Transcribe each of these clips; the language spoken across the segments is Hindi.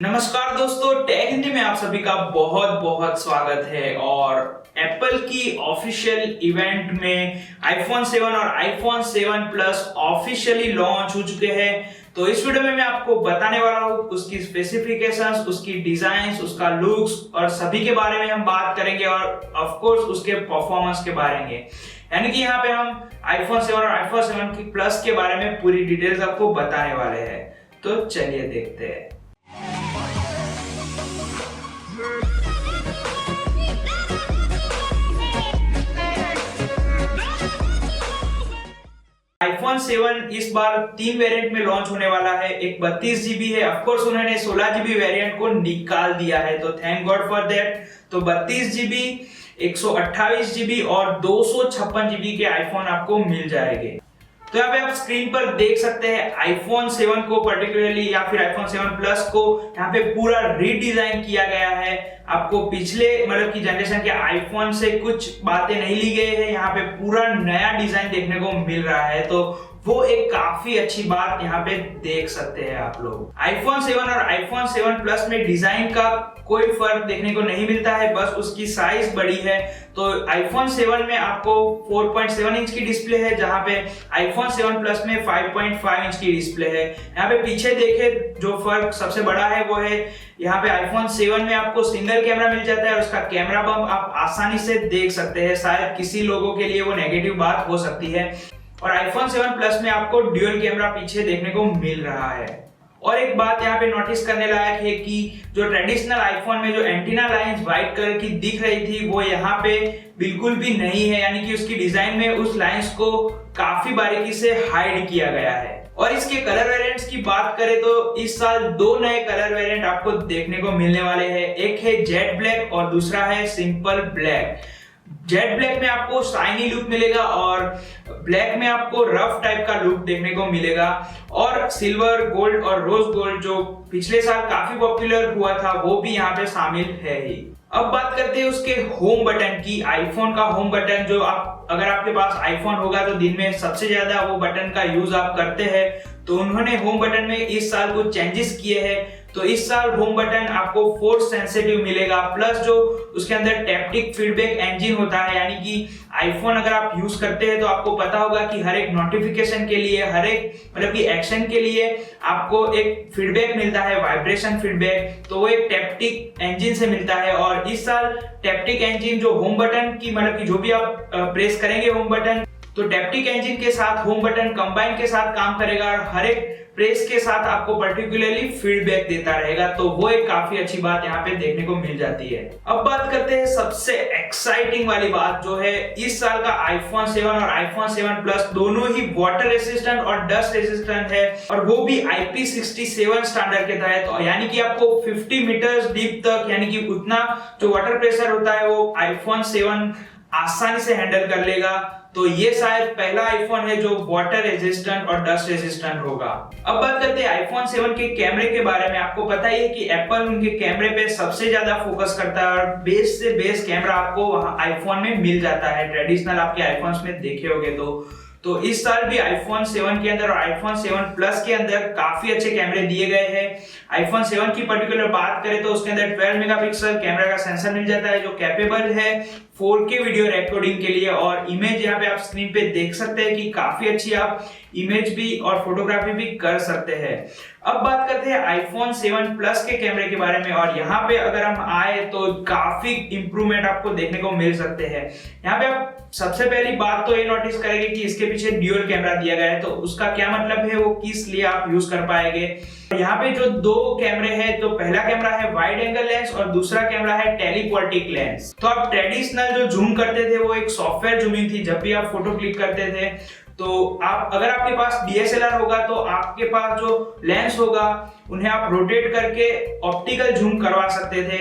नमस्कार दोस्तों, टेक हिंदी में आप सभी का बहुत बहुत स्वागत है। और एप्पल की ऑफिशियल इवेंट में आईफोन 7 और आईफोन 7 प्लस ऑफिशियली लॉन्च हो चुके हैं। तो इस वीडियो में मैं आपको बताने वाला हूँ उसकी स्पेसिफिकेशंस, उसकी डिजाइन्स, उसका लुक्स और सभी के बारे में हम बात करेंगे और ऑफ कोर्स उसके परफॉर्मेंस के बारे में। यानी कि यहाँ पे हम आईफोन 7 और आईफोन 7 प्लस के बारे में पूरी डिटेल्स आपको बताने वाले हैं। तो चलिए देखते हैं। आईफोन 7 इस बार 3 वेरिएंट में लॉन्च होने वाला है। एक 32 जीबी है, ऑफ कोर्स उन्होंने 16 जीबी वेरिएंट को निकाल दिया है, तो थैंक गॉड फॉर दैट। तो 32 जीबी, 128 जीबी और 256 जीबी के आईफोन आपको मिल जाएंगे। तो यहाँ पे आप स्क्रीन पर देख सकते हैं आईफोन 7 को पर्टिकुलरली या फिर आईफोन 7 प्लस को यहाँ पे पूरा रीडिजाइन किया गया है। आपको पिछले मतलब की जनरेशन के आईफोन से कुछ बातें नहीं ली गई है, यहाँ पे पूरा नया डिजाइन देखने को मिल रहा है। तो वो एक काफी अच्छी बात यहाँ पे देख सकते हैं आप लोग। आईफोन 7 और आईफोन 7 प्लस में डिजाइन का कोई फर्क देखने को नहीं मिलता है, बस उसकी साइज बड़ी है। तो आईफोन 7 में आपको 4.7 इंच की डिस्प्ले है, जहां पे आईफोन 7 प्लस में 5.5 इंच की डिस्प्ले है। यहाँ पे पीछे देखे जो फर्क सबसे बड़ा है वो है यहाँ पे आईफोन 7 में आपको सिंगल कैमरा मिल जाता है और उसका कैमरा बम्प आप आसानी से देख सकते हैं। शायद किसी लोगों के लिए वो नेगेटिव बात हो सकती है। और आईफोन 7 प्लस में आपको ड्यूअल कैमरा पीछे देखने को मिल रहा है। और एक बात यहाँ पे नोटिस करने लायक है कि जो ट्रेडिशनल आईफोन में जो एंटीना लाइंस व्हाइट कलर की दिख रही थी वो यहाँ पे बिल्कुल भी नहीं है, यानी कि उसकी डिजाइन में उस लाइंस को काफी बारीकी से हाइड किया गया है। और इसके कलर वेरिएंट्स की बात करें तो इस साल दो नए कलर वेरिएंट आपको देखने को मिलने वाले हैं। एक है जेट ब्लैक और दूसरा है सिंपल ब्लैक। जेट ब्लैक में आपको शाइनी लुक मिलेगा और ब्लैक में आपको रफ टाइप का लुक देखने को मिलेगा। और सिल्वर, गोल्ड और रोज गोल्ड जो पिछले साल काफी पॉपुलर हुआ था वो भी यहाँ पे शामिल है ही। अब बात करते हैं उसके होम बटन की। आईफोन का होम बटन जो आप अगर आपके पास आईफोन होगा तो दिन में सबसे ज्यादा वो बटन का यूज आप करते हैं, तो उन्होंने होम बटन में इस साल कुछ चेंजेस किए हैं। तो इस साल होम बटन आपको फोर्स सेंसिटिव मिलेगा, प्लस जो उसके अंदर टैप्टिक फीडबैक इंजन होता है, यानी कि आईफोन अगर आप यूज करते हैं तो आपको पता होगा कि हर एक नोटिफिकेशन के लिए, हर एक मतलब कि एक्शन के लिए आपको एक फीडबैक मिलता है, वाइब्रेशन फीडबैक। तो वो एक टैप्टिक इंजन से मिलता है। और इस साल टैप्टिक इंजन जो होम बटन की मतलब कि जो भी आप प्रेस करेंगे होम बटन, तो टैप्टिक इंजन के साथ होम बटन कंबाइन के साथ काम करेगा और हर एक प्रेस के साथ आपको पर्टिकुलरली फीडबैक देता रहेगा। तो वो एक काफी अच्छी बात यहाँ पे देखने को मिल जाती है। अब बात करते हैं सबसे एक्साइटिंग वाली बात जो है इस साल का आईफोन 7 और आईफोन 7 प्लस दोनों ही वाटर रेसिस्टेंट और डस्ट रेसिस्टेंट है, और वो भी IP67 स्टैंडर्ड के तहत। तो यानी कि आपको 50 मीटर डीप तक, यानी कि उतना जो वाटर प्रेशर होता है वो आईफोन 7 आसानी से हैंडल कर लेगा। तो ये शायद पहला आईफोन है जो वाटर रेजिस्टेंट और डस्ट रेजिस्टेंट होगा। अब बात करते हैं आईफोन 7 के कैमरे के बारे में। आपको पता ही है कि एप्पल उनके कैमरे पे सबसे ज्यादा फोकस करता है और बेस्ट से बेस्ट कैमरा आपको वहां आईफोन में मिल जाता है, ट्रेडिशनल आपके आईफोन्स में देखे होंगे। तो इस साल भी आईफोन 7 के अंदर और आईफोन 7 प्लस के अंदर काफी अच्छे कैमरे दिए गए हैं। आईफोन 7 की पर्टिकुलर बात करें तो उसके अंदर 12 मेगापिक्सल कैमरा का सेंसर मिल जाता है जो कैपेबल है 4K वीडियो रिकॉर्डिंग के लिए। और इमेज यहाँ पे आप स्क्रीन पे देख सकते हैं कि काफी अच्छी आप इमेज भी और फोटोग्राफी भी कर सकते हैं। अब बात करते हैं आईफोन 7 प्लस के कैमरे के बारे में। और यहाँ पे अगर हम आए तो काफी इंप्रूवमेंट आपको देखने को मिल सकते हैं। यहाँ पे आप सबसे पहली बात तो ये नोटिस करेंगे कि इसके पीछे ड्यूअल कैमरा दिया गया है। तो उसका क्या मतलब है, वो किस लिए आप यूज कर पाएंगे। यहाँ पे जो दो कैमरे हैं, तो पहला कैमरा है वाइड एंगल लेंस और दूसरा कैमरा है टेलीपोर्टिक लेंस। तो आप ट्रेडिशनल जो जूम करते थे वो एक सॉफ्टवेयर जूमिंग थी, जब भी आप फोटो क्लिक करते थे तो आप अगर आपके पास DSLR होगा तो आपके पास जो लेंस होगा उन्हें आप रोटेट करके ऑप्टिकल जूम करवा सकते थे।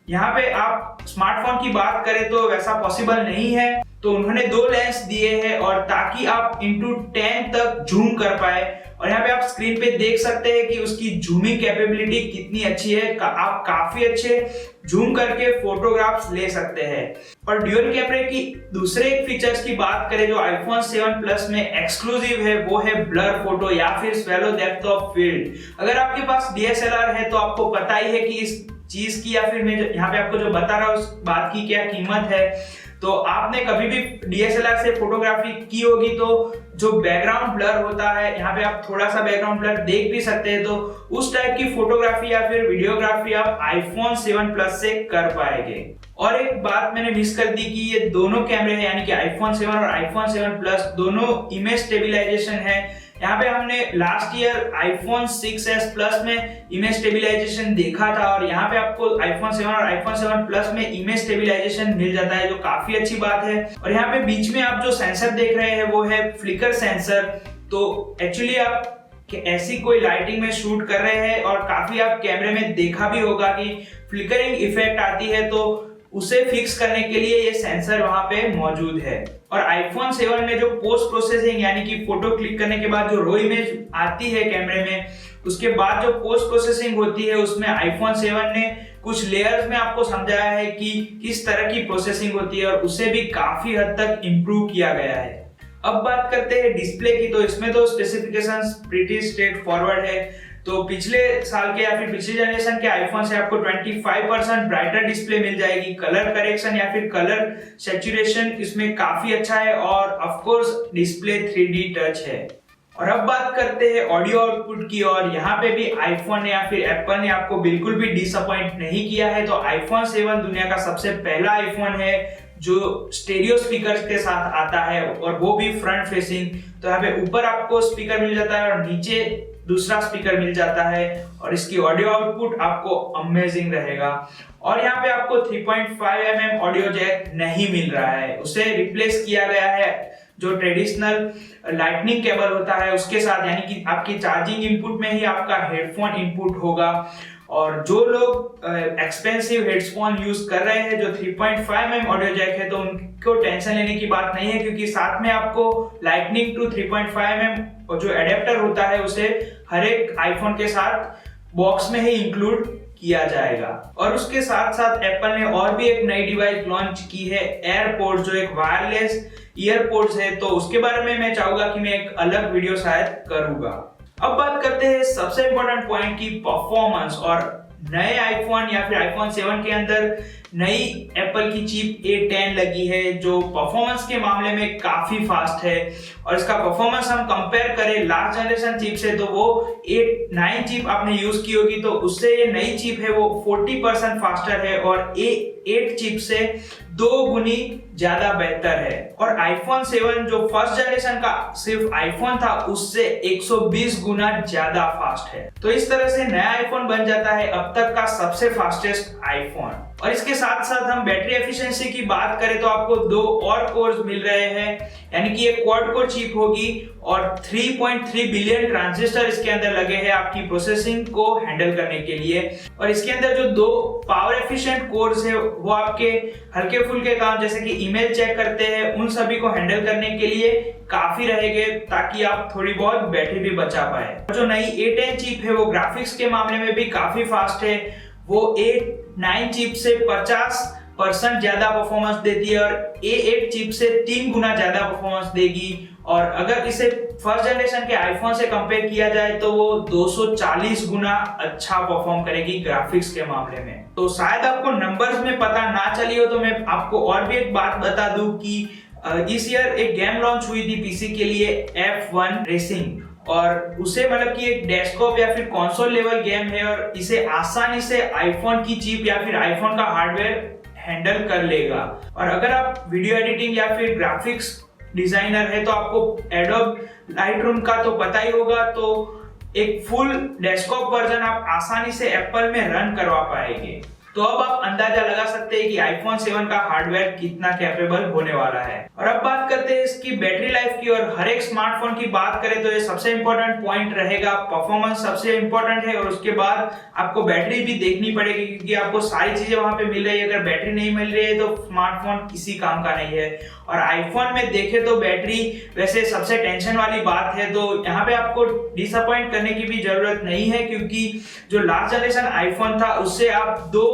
यहाँ पे आप स्मार्टफोन की बात करें तो वैसा पॉसिबल नहीं है, तो उन्होंने दो लेंस दिए हैं और ताकि आप into 10 तक जूम कर पाए। और यहाँ पे आप स्क्रीन पे देख सकते हैं कि उसकी जूमिंग कैपेबिलिटी कितनी अच्छी है। आप काफी अच्छे जूम करके फोटोग्राफ्स ले सकते हैं। और ड्यूअल कैमरे की दूसरे फीचर्स की बात करें जो आईफोन 7 प्लस में एक्सक्लूसिव है, वो है ब्लर फोटो या फिर स्वेलो डेप्थ ऑफ फील्ड। अगर आपके पास DSLR है तो आपको पता ही है कि इस चीज की, या फिर मैं यहाँ पे आपको जो बता रहा हूँ उस बात की क्या कीमत है। तो आपने कभी भी DSLR से फोटोग्राफी की होगी तो जो बैकग्राउंड ब्लर होता है, यहाँ पे आप थोड़ा सा बैकग्राउंड ब्लर देख भी सकते हैं, तो उस टाइप की फोटोग्राफी या फिर वीडियोग्राफी आप आईफोन 7 प्लस से कर पाएंगे। और एक बात मैंने मिस कर दी कि ये दोनों कैमरे हैं, यानी कि आईफोन 7 और आईफोन 7 प्लस दोनों इमेज स्टेबलाइजेशन है। यहाँ पे हमने last year iPhone 6s plus में इमेज स्टेबलाइजेशन देखा था, और यहाँ पे आपको आईफोन 7 और आईफोन 7 प्लस में इमेज स्टेबलाइजेशन मिल जाता है, जो काफी अच्छी बात है। और यहाँ पे बीच में आप जो सेंसर देख रहे हैं वो है फ्लिकर सेंसर। तो एक्चुअली आप ऐसी कोई लाइटिंग में शूट कर रहे हैं और काफी आप कैमरे में देखा भी होगा कि फ्लिकरिंग इफेक्ट आती है, तो उसे फिक्स करने के लिए ये सेंसर वहां पे मौजूद है। और आईफोन 7 में जो पोस्ट प्रोसेसिंग यानी कि फोटो क्लिक करने के बाद जो रो इमेज आती है कैमरे में, उसके बाद जो पोस्ट प्रोसेसिंग होती है उसमें आईफोन 7 ने कुछ लेयर्स में आपको समझाया है कि किस तरह की प्रोसेसिंग होती है, और उसे भी काफी हद तक इम्प्रूव किया गया है। अब बात करते हैं डिस्प्ले की, तो इसमें तो स्पेसिफिकेशंस प्रीटी स्ट्रेट फॉरवर्ड है। तो पिछले साल के या फिर पिछले जनरेशन के आईफोन से आपको 25% ब्राइटर डिस्प्ले मिल जाएगी। कलर करेक्शन या फिर कलर सैचुरेशन इसमें काफी अच्छा है, और of course display 3D touch है। और अब बात करते हैं ऑडियो आउटपुट की, और यहाँ पे भी आईफोन या फिर एप्पल ने आपको बिल्कुल भी डिसअपॉइंट नहीं किया है। तो आईफोन 7 दुनिया का सबसे पहला आईफोन है जो स्टेरियो स्पीकर्स के साथ आता है, और वो भी फ्रंट फेसिंग। तो यहाँ पे ऊपर आपको स्पीकर मिल जाता है और नीचे दूसरा स्पीकर मिल जाता है, और इसकी ऑडियो आउटपुट आपको अमेजिंग रहेगा। और यहाँ पे आपको 3.5 mm ऑडियो जैक नहीं मिल रहा है, उसे रिप्लेस किया गया है जो ट्रेडिशनल लाइटनिंग केबल होता है उसके साथ, यानी कि आपकी चार्जिंग इनपुट में ही आपका हेडफोन इनपुट होगा। और जो लोग एक्सपेंसिव हेडफोन यूज कर रहे हैं जो 3.5 mm ऑडियो जैक है, तो उनको टेंशन लेने की बात नहीं है, क्योंकि साथ में आपको लाइटनिंग टू 3.5 mm और जो एडेप्टर होता है उसे हर एक आईफोन के साथ बॉक्स में ही इंक्लूड किया जाएगा। और उसके साथ साथ एप्पल ने और भी एक नई डिवाइस लॉन्च की है, एयरपोर्ट, जो एक वायरलेस ईयरपोड्स है। तो उसके बारे में मैं चाहूंगा कि मैं एक अलग वीडियो शायद करूंगा। अब बात करते हैं सबसे इंपॉर्टेंट पॉइंट की, परफॉर्मेंस। और नए आईफोन या फिर आईफोन 7 के अंदर नई एप्पल की चिप A10 लगी है, जो परफॉर्मेंस के मामले में काफी फास्ट है। और इसका परफॉर्मेंस हम कंपेयर करें लास्ट जनरेशन चिप से, तो वो A9 चिप आपने यूज की होगी, तो उससे ये नई चिप है वो 40% फास्टर है, और A8 चिप से 2 गुनी ज्यादा बेहतर है। और आईफोन 7 जो फर्स्ट जनरेशन का सिर्फ आईफोन था, उससे 120 गुना ज्यादा फास्ट है। तो इस तरह से नया आईफोन बन जाता है अब तक का सबसे फास्टेस्ट आईफोन। और इसके साथ साथ हम बैटरी एफिशिएंसी की बात करें तो आपको 2 और कोर्स मिल रहे हैं, यानी कि ये क्वाड कोर चिप होगी, और 3.3 बिलियन ट्रांजिस्टर इसके अंदर लगे हैं आपकी प्रोसेसिंग को हैंडल करने के लिए। और इसके अंदर जो 2 पावर एफिशिएंट कोर्स है वो आपके हल्के फुल्के काम जैसे कि ईमेल चेक करते हैं उन सभी को हैंडल करने के लिए काफी रहेंगे, ताकि आप थोड़ी बहुत बैटरी भी बचा पाए। जो नई A10 चिप है वो ग्राफिक्स के मामले में भी काफी फास्ट है, वो A9 चिप से 50% ज्यादा परफॉर्मेंस देती है, और A8 चिप से 3 गुना ज्यादा परफॉर्मेंस देगी। और अगर इसे फर्स्ट जनरेशन के आईफोन से कंपेयर किया जाए तो वो 240 गुना अच्छा परफॉर्म करेगी ग्राफिक्स के मामले में। तो शायद आपको नंबर्स में पता ना चली हो, तो मैं आपको और भी एक बात बता दूं कि इस ईयर एक गेम लॉन्च हुई थी पीसी के लिए, F1 रेसिंग, और उसे मतलब कि एक डेस्कटॉप या फिर कंसोल लेवल गेम है, और इसे आसानी से आईफोन की चिप या फिर आईफोन का हार्डवेयर हैंडल कर लेगा। और अगर आप वीडियो एडिटिंग या फिर ग्राफिक्स डिजाइनर है तो आपको एडोब लाइटरूम का तो पता ही होगा, तो एक फुल डेस्कटॉप वर्जन आप आसानी से एप्पल में रन करवा पाएंगे। तो अब आप अंदाजा लगा सकते हैं कि आईफोन 7 का हार्डवेयर कितना कैपेबल होने वाला है। और अब बात करते हैं इसकी बैटरी लाइफ की। और हर एक स्मार्टफोन की बात करें तो ये सबसे इंपॉर्टेंट पॉइंट रहेगा, परफॉर्मेंस सबसे इंपॉर्टेंट है और उसके बाद आपको बैटरी भी देखनी पड़ेगी, क्योंकि आपको सारी चीजें वहां पे मिल रही है। अगर बैटरी नहीं मिल रही है तो स्मार्टफोन किसी काम का नहीं है। और आईफोन में देखें तो बैटरी वैसे सबसे टेंशन वाली बात है, तो यहाँ पे आपको डिसअपॉइंट करने की भी जरूरत नहीं है, क्योंकि जो लास्ट जनरेशन आईफोन था उससे आप 2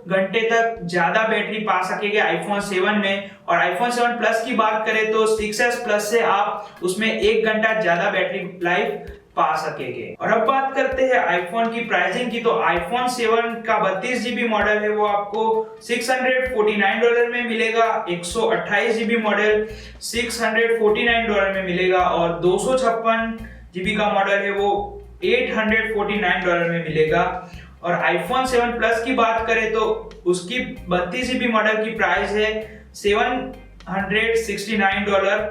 घंटे तक ज्यादा बैटरी पा सकेंगे आईफोन 7 में। और आईफोन 7 प्लस की बात करें तो 6s प्लस से आप उसमें 1 घंटा ज्यादा बैटरी लाइफ पा सकेंगे। और अब बात करते हैं आईफोन की प्राइसिंग की। तो आईफोन 7 का 32 जीबी मॉडल है वो आपको $649 में मिलेगा, 128 जीबी मॉडल $649 में मिलेगा और 256 जीबी का मॉडल है वो $849 में मिलेगा। और आईफोन 7 प्लस की बात करें तो उसकी 32 जीबी मॉडल की प्राइस है $769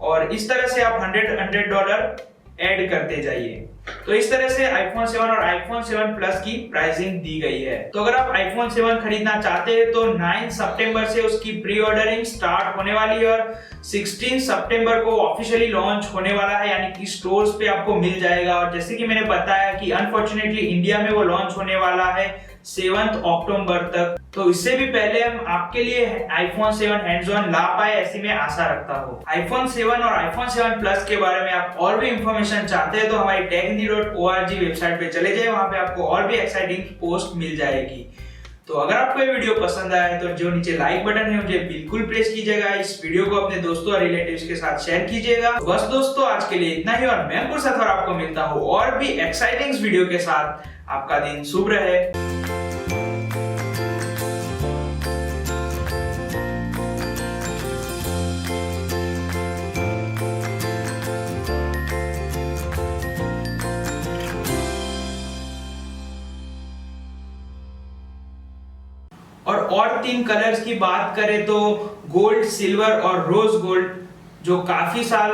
और इस तरह से आप $100 ऐड करते जाइए। तो इस तरह से आईफोन 7 और आईफोन 7 प्लस की प्राइसिंग दी गई है। तो अगर आप आईफोन 7 खरीदना चाहते हैं तो 9 सितंबर से उसकी प्री ऑर्डरिंग स्टार्ट होने वाली है और 16 सितंबर को ऑफिशियली लॉन्च होने वाला है, यानी कि स्टोर्स पे आपको मिल जाएगा। और जैसे कि मैंने बताया कि अनफॉर्चुनेटली इंडिया में वो लॉन्च होने वाला है 7 अक्टूबर तक। तो इससे भी पहले हम आपके लिए आईफोन 7 हैंड्स ऑन ला पाए ऐसी मैं आशा रखता हूँ। आईफोन 7 और आईफोन 7 प्लस के बारे में आप और भी इंफॉर्मेशन चाहते हैं तो हमारी techhindy.org वेबसाइट पे चले जाए, वहां पे आपको और भी एक्साइटिंग पोस्ट मिल जाएगी। तो अगर आपको ये वीडियो पसंद आया है तो जो नीचे लाइक बटन है मुझे बिल्कुल प्रेस कीजिएगा, इस वीडियो को अपने दोस्तों और रिलेटिव्स के साथ शेयर कीजिएगा। बस दोस्तों आज के लिए इतना ही और मैं अंकुर सथवर आपको मिलता हूँ और भी एक्साइटिंग वीडियो के साथ। आपका दिन शुभ रहे। और 3 कलर्स की बात करें तो गोल्ड, सिल्वर और रोज गोल्ड, जो काफी साल